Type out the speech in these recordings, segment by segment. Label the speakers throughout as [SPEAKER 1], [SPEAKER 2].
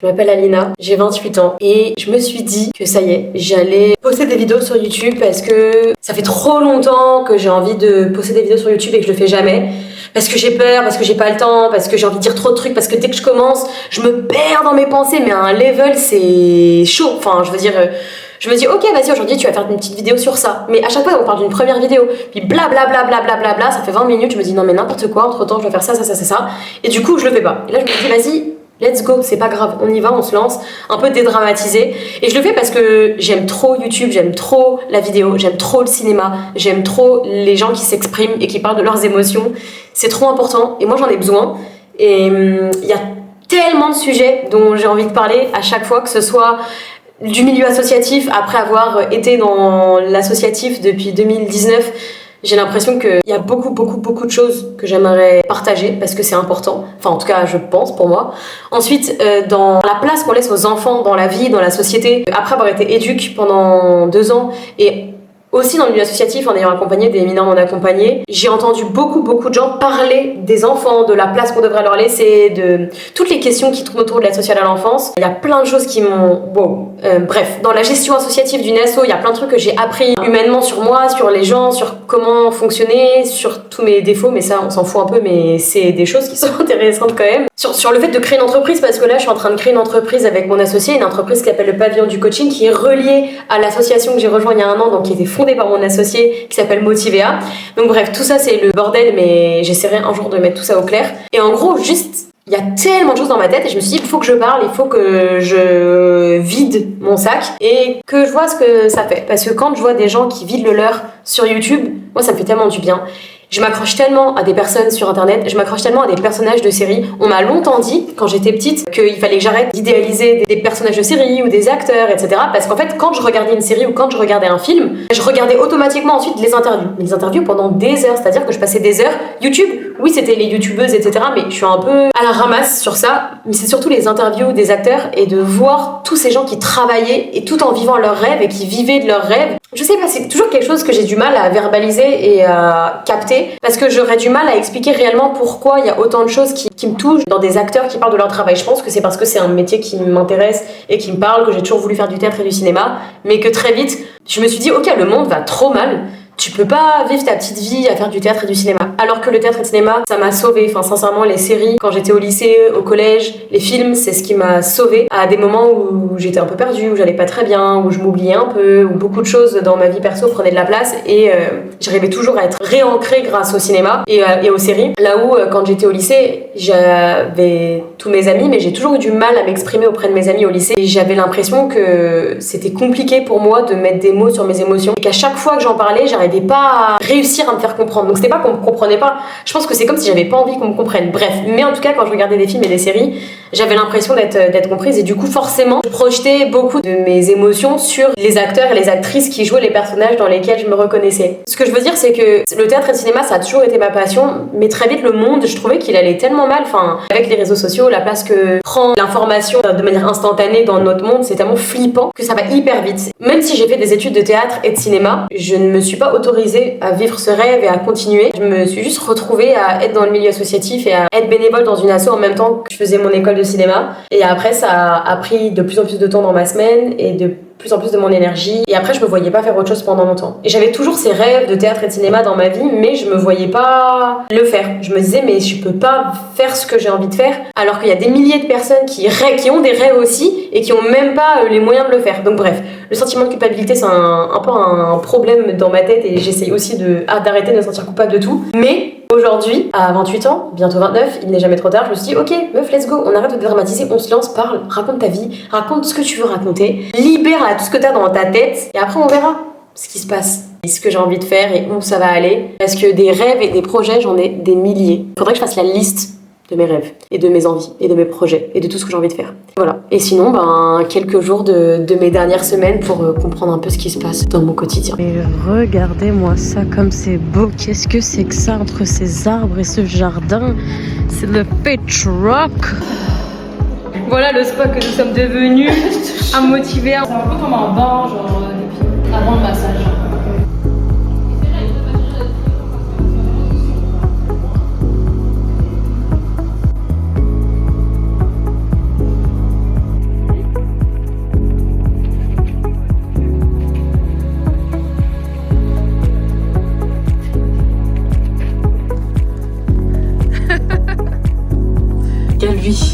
[SPEAKER 1] Je m'appelle Alina, j'ai 28 ans et je me suis dit que ça y est, j'allais poster des vidéos sur YouTube parce que ça fait trop longtemps que j'ai envie de poster des vidéos sur YouTube et que je le fais jamais. Parce que j'ai peur, parce que j'ai pas le temps, parce que j'ai envie de dire trop de trucs, parce que dès que je commence, je me perds dans mes pensées, mais à un level, c'est chaud. Enfin, je veux dire, je me dis, ok, vas-y, aujourd'hui, tu vas faire une petite vidéo sur ça. Mais à chaque fois, on parle d'une première vidéo, puis blablabla, bla, ça fait 20 minutes, je me dis, non, mais n'importe quoi, entre temps, je vais faire ça. Et du coup, je le fais pas. Et là, je me dis, vas-y, let's go, c'est pas grave, on y va, on se lance, un peu dédramatisé. Et je le fais parce que j'aime trop YouTube, j'aime trop la vidéo, j'aime trop le cinéma, j'aime trop les gens qui s'expriment et qui parlent de leurs émotions. C'est trop important et moi j'en ai besoin. Et il y a tellement de sujets dont j'ai envie de parler à chaque fois, que ce soit du milieu associatif, après avoir été dans l'associatif depuis 2019. J'ai l'impression qu'il y a beaucoup de choses que j'aimerais partager parce que c'est important. Enfin, en tout cas, je pense pour moi. Ensuite, dans la place qu'on laisse aux enfants dans la vie, dans la société, après avoir été éduque pendant 2 ans et aussi dans le milieu associatif, en ayant accompagné des mineurs non accompagnés, j'ai entendu beaucoup de gens parler des enfants, de la place qu'on devrait leur laisser, de toutes les questions qui tournent autour de l'aide sociale à l'enfance. Il y a plein de choses qui m'ont... bref, dans la gestion associative d'une asso, il y a plein de trucs que j'ai appris humainement sur moi, sur les gens, sur comment fonctionner, sur tous mes défauts, mais ça, on s'en fout un peu, mais c'est des choses qui sont intéressantes quand même. Sur le fait de créer une entreprise, parce que là, je suis en train de créer une entreprise avec mon associé, une entreprise qui s'appelle le Pavillon du Coaching, qui est reliée à l'association que j'ai rejoint il y a 1 an, donc qui était fondée par mon associé, qui s'appelle Motivea. Donc bref, tout ça, c'est le bordel, mais j'essaierai un jour de mettre tout ça au clair. Et en gros, juste... il y a tellement de choses dans ma tête et je me suis dit, il faut que je parle, il faut que je vide mon sac et que je vois ce que ça fait. Parce que quand je vois des gens qui vident le leur sur YouTube, moi ça me fait tellement du bien. Je m'accroche tellement à des personnes sur internet, je m'accroche tellement à des personnages de séries. On m'a longtemps dit, quand j'étais petite, qu'il fallait que j'arrête d'idéaliser des personnages de séries ou des acteurs, etc. Parce qu'en fait, quand je regardais une série ou quand je regardais un film, je regardais automatiquement ensuite les interviews. Les interviews pendant des heures, c'est-à-dire que je passais des heures. YouTube, oui, c'était les youtubeuses, etc. Mais je suis un peu à la ramasse sur ça. Mais c'est surtout les interviews des acteurs et de voir tous ces gens qui travaillaient et tout en vivant leurs rêves et qui vivaient de leurs rêves. Je sais pas, c'est toujours quelque chose que j'ai du mal à verbaliser et à capter parce que j'aurais du mal à expliquer réellement pourquoi il y a autant de choses qui me touchent dans des acteurs qui parlent de leur travail. Je pense que c'est parce que c'est un métier qui m'intéresse et qui me parle, que j'ai toujours voulu faire du théâtre et du cinéma, mais que très vite, je me suis dit, ok, le monde va trop mal. Tu peux pas vivre ta petite vie à faire du théâtre et du cinéma. Alors que le théâtre et le cinéma, ça m'a sauvée. Enfin, sincèrement, les séries, quand j'étais au lycée, au collège, les films, c'est ce qui m'a sauvée à des moments où j'étais un peu perdue, où j'allais pas très bien, où je m'oubliais un peu, où beaucoup de choses dans ma vie perso prenaient de la place et j'arrivais toujours à être réancrée grâce au cinéma et aux séries. Là où, quand j'étais au lycée, j'avais tous mes amis, mais j'ai toujours eu du mal à m'exprimer auprès de mes amis au lycée. Et j'avais l'impression que c'était compliqué pour moi de mettre des mots sur mes émotions et qu'à chaque fois que j'en parlais, j'arrivais pas à réussir à me faire comprendre. Donc c'était pas qu'on me comprenait pas, je pense que c'est comme si j'avais pas envie qu'on me comprenne. Bref, mais en tout cas quand je regardais des films et des séries, j'avais l'impression d'être comprise et du coup forcément je projetais beaucoup de mes émotions sur les acteurs et les actrices qui jouaient les personnages dans lesquels je me reconnaissais. Ce que je veux dire, c'est que le théâtre et le cinéma, ça a toujours été ma passion, mais très vite le monde, je trouvais qu'il allait tellement mal. Enfin, avec les réseaux sociaux, la place que prend l'information de manière instantanée dans notre monde, c'est tellement flippant que ça va hyper vite. Même si j'ai fait des études de théâtre et de cinéma, je ne me suis pas autorisée à vivre ce rêve et à continuer. Je me suis juste retrouvée à être dans le milieu associatif et à être bénévole dans une asso en même temps que je faisais mon école de cinéma. Et après, ça a pris de plus en plus de temps dans ma semaine et de plus en plus de mon énergie. Et après, je me voyais pas faire autre chose pendant longtemps. Et j'avais toujours ces rêves de théâtre et de cinéma dans ma vie, mais je me voyais pas le faire. Je me disais, mais je peux pas faire ce que j'ai envie de faire, alors qu'il y a des milliers de personnes qui ont des rêves aussi et qui ont même pas les moyens de le faire. Donc bref, le sentiment de culpabilité, c'est un peu un problème dans ma tête et j'essaye aussi d'arrêter de me sentir coupable de tout. Mais aujourd'hui, à 28 ans, bientôt 29, il n'est jamais trop tard, je me suis dit, ok, meuf, let's go, on arrête de dédramatiser, on se lance, parle, raconte ta vie, raconte ce que tu veux raconter, libère tout ce que t'as dans ta tête, et après on verra ce qui se passe, et ce que j'ai envie de faire et où ça va aller. Parce que des rêves et des projets, j'en ai des milliers. Il faudrait que je fasse la liste de mes rêves, et de mes envies, et de mes projets, et de tout ce que j'ai envie de faire. Voilà. Et sinon, quelques jours de mes dernières semaines pour comprendre un peu ce qui se passe dans mon quotidien.
[SPEAKER 2] Et regardez-moi ça comme c'est beau. Qu'est-ce que c'est que ça entre ces arbres et ce jardin? C'est le Pitch Rock. Voilà le spa que nous sommes devenus à motiver.
[SPEAKER 3] C'est un peu comme un bain, genre, avant le massage.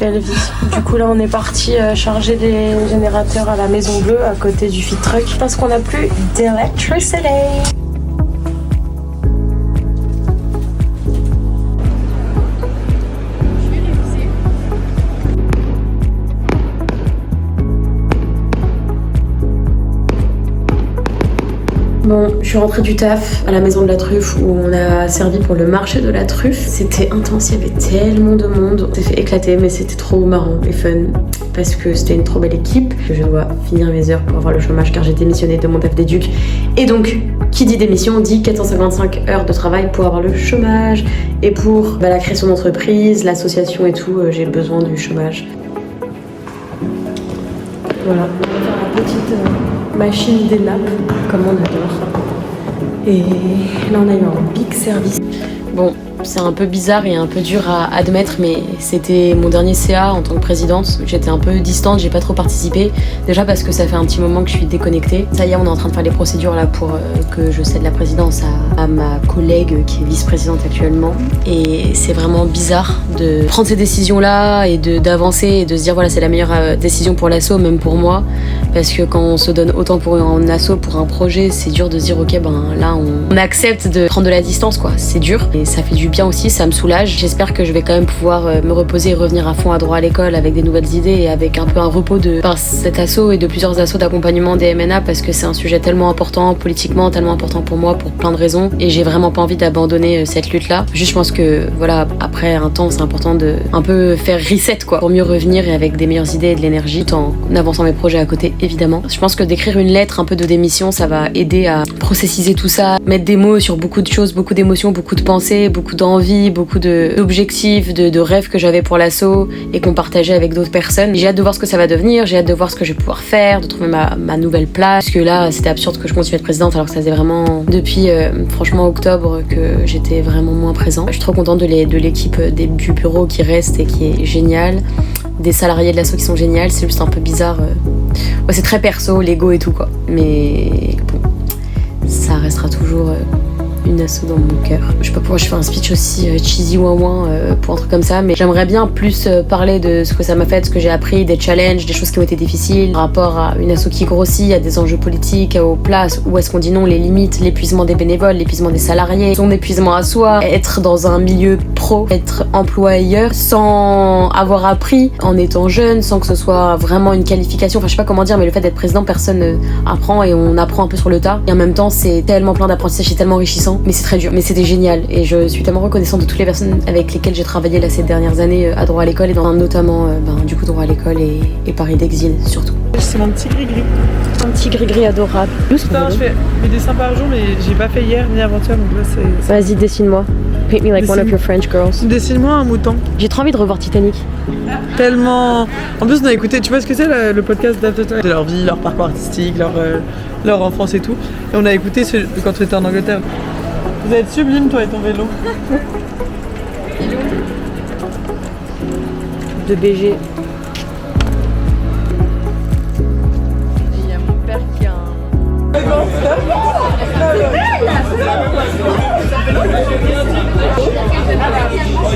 [SPEAKER 2] Belle vie. Du coup là on est parti charger des générateurs à la Maison Bleue à côté du feed truck parce qu'on n'a plus d'électricité. Bon, je suis rentrée du taf à la Maison de la Truffe où on a servi pour le marché de la truffe. C'était intense, il y avait tellement de monde. On s'est fait éclater, mais c'était trop marrant et fun parce que c'était une trop belle équipe. Je dois finir mes heures pour avoir le chômage car j'ai démissionné de mon taf d'éduc. Et donc, qui dit démission dit 455 heures de travail pour avoir le chômage. Et pour la création d'entreprise, l'association et tout, j'ai besoin du chômage. Voilà, on va faire la petite machine des nappes, comme on adore. Et là on a eu un big service. Bon, c'est un peu bizarre et un peu dur à admettre, mais c'était mon dernier CA en tant que présidente. J'étais un peu distante, j'ai pas trop participé. Déjà parce que ça fait un petit moment que je suis déconnectée. Ça y est, on est en train de faire les procédures là pour que je cède la présidence à ma collègue qui est vice-présidente actuellement. Et c'est vraiment bizarre de prendre ces décisions-là et d'avancer et de se dire voilà, c'est la meilleure décision pour l'asso, même pour moi. Parce que quand on se donne autant pour un asso, pour un projet, c'est dur de se dire ok, ben là on accepte de prendre de la distance quoi. C'est dur et ça fait du bien aussi, ça me soulage. J'espère que je vais quand même pouvoir me reposer et revenir à fond à droit à l'école avec des nouvelles idées et avec un peu un repos de cet asso et de plusieurs assos d'accompagnement des MNA parce que c'est un sujet tellement important politiquement, tellement important pour moi pour plein de raisons et j'ai vraiment pas envie d'abandonner cette lutte là. Juste je pense que voilà, après un temps c'est important de un peu faire reset quoi pour mieux revenir et avec des meilleures idées et de l'énergie tout en avançant mes projets à côté évidemment. Je pense que d'écrire une lettre un peu de démission ça va aider à processiser tout ça, mettre des mots sur beaucoup de choses, beaucoup d'émotions, beaucoup de pensées, beaucoup d'envie, beaucoup d'objectifs, de rêves que j'avais pour l'asso et qu'on partageait avec d'autres personnes. J'ai hâte de voir ce que ça va devenir, j'ai hâte de voir ce que je vais pouvoir faire, de trouver ma nouvelle place. Parce que là, c'était absurde que je continue à être présidente alors que ça faisait vraiment depuis franchement octobre que j'étais vraiment moins présente. Je suis trop contente de l'équipe du bureau qui reste et qui est géniale. Des salariés de l'asso qui sont géniales, c'est juste un peu bizarre. Ouais, c'est très perso, l'ego et tout quoi. Mais bon, ça restera toujours une asso dans mon cœur. Je sais pas pourquoi je fais un speech aussi cheesy ouin pour un truc comme ça, mais j'aimerais bien plus parler de ce que ça m'a fait, de ce que j'ai appris, des challenges, des choses qui ont été difficiles, par rapport à une asso qui grossit, à des enjeux politiques, aux places où est-ce qu'on dit non, les limites, l'épuisement des bénévoles, l'épuisement des salariés, son épuisement à soi, être dans un milieu pro, être employeur sans avoir appris en étant jeune, sans que ce soit vraiment une qualification, enfin je sais pas comment dire, mais le fait d'être président, personne apprend et on apprend un peu sur le tas. Et en même temps, c'est tellement plein d'apprentissage, c'est tellement enrichissant. Mais c'est très dur, mais c'était génial et je suis tellement reconnaissante de toutes les personnes avec lesquelles j'ai travaillé là ces dernières années à droit à l'école et notamment du coup droit à l'école et Paris d'exil surtout.
[SPEAKER 4] C'est mon petit gris-gris.
[SPEAKER 2] Un petit gris-gris adorable.
[SPEAKER 4] Putain, je fais mes dessins par jour mais j'ai pas fait hier ni avant-hier donc là c'est...
[SPEAKER 2] Vas-y, dessine-moi. Paint me like one of your French girls.
[SPEAKER 4] Dessine-moi un mouton.
[SPEAKER 2] J'ai trop envie de revoir Titanic.
[SPEAKER 4] Tellement... En plus on a écouté, tu vois ce que c'est le podcast d'Afterton, de leur vie, leur parcours artistique, leur enfance et tout. Et on a écouté quand on était en Angleterre. Vous êtes sublime toi et ton vélo.
[SPEAKER 2] De BG. Il y a mon père qui a un...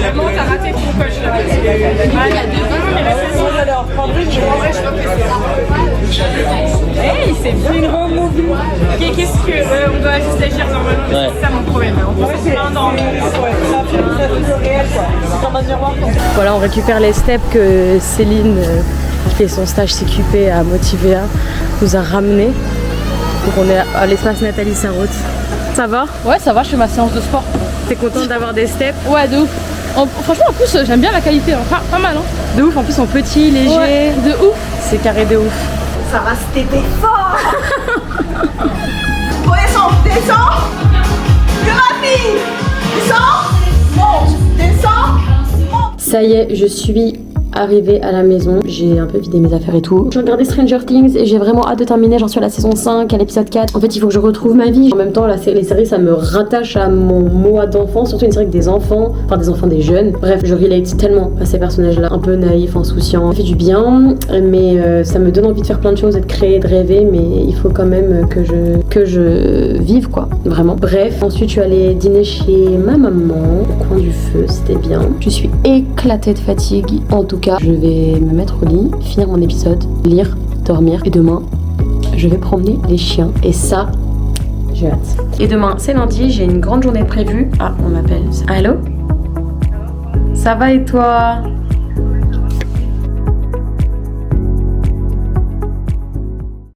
[SPEAKER 3] Maman, t'as raté ton coche là. Ah, il y a 2 ans, Hey, c'est bien removu. Ok, qu'est-ce que. On doit juste agir normalement, c'est ça mon problème. On peut se plaindre en
[SPEAKER 2] Voilà, on récupère les steps que Céline, qui fait son stage CQP à Motivea, nous a ramenés. Donc on est à l'espace Nathalie Sarraute. Ça va?
[SPEAKER 3] Ouais, ça va, je fais ma séance de sport.
[SPEAKER 2] T'es contente d'avoir des steps?
[SPEAKER 3] Ouais, de ouf. Franchement, en plus, j'aime bien la qualité, hein. Pas mal. Hein.
[SPEAKER 2] De ouf, en plus, en petit, léger.
[SPEAKER 3] Ouais, de ouf.
[SPEAKER 2] C'est carré de ouf.
[SPEAKER 5] Ça va se téter fort. Descends. Que ma fille. Descends. Monte. Descends. Monte.
[SPEAKER 2] Ça y est, je suis arrivée à la maison, j'ai un peu vidé mes affaires et tout. J'ai regardé Stranger Things et j'ai vraiment hâte de terminer, j'en suis à la saison 5, à l'épisode 4. En fait, il faut que je retrouve ma vie. En même temps, les séries, ça me rattache à mon moi d'enfant, surtout une série avec des enfants, des jeunes. Bref, je relate tellement à ces personnages-là, un peu naïfs, insouciants. Ça fait du bien, mais ça me donne envie de faire plein de choses, de créer, de rêver, mais il faut quand même que je vive, quoi, vraiment. Bref, ensuite, je suis allée dîner chez ma maman, au coin du feu, c'était bien. Je suis éclatée de fatigue, en tout cas.
[SPEAKER 1] cas, je vais me mettre au lit, finir mon épisode, lire, dormir. Et demain, je vais promener les chiens. Et ça, j'ai hâte. Et demain, c'est lundi, j'ai une grande journée prévue. Ah, on m'appelle. Allô? Ça va et toi?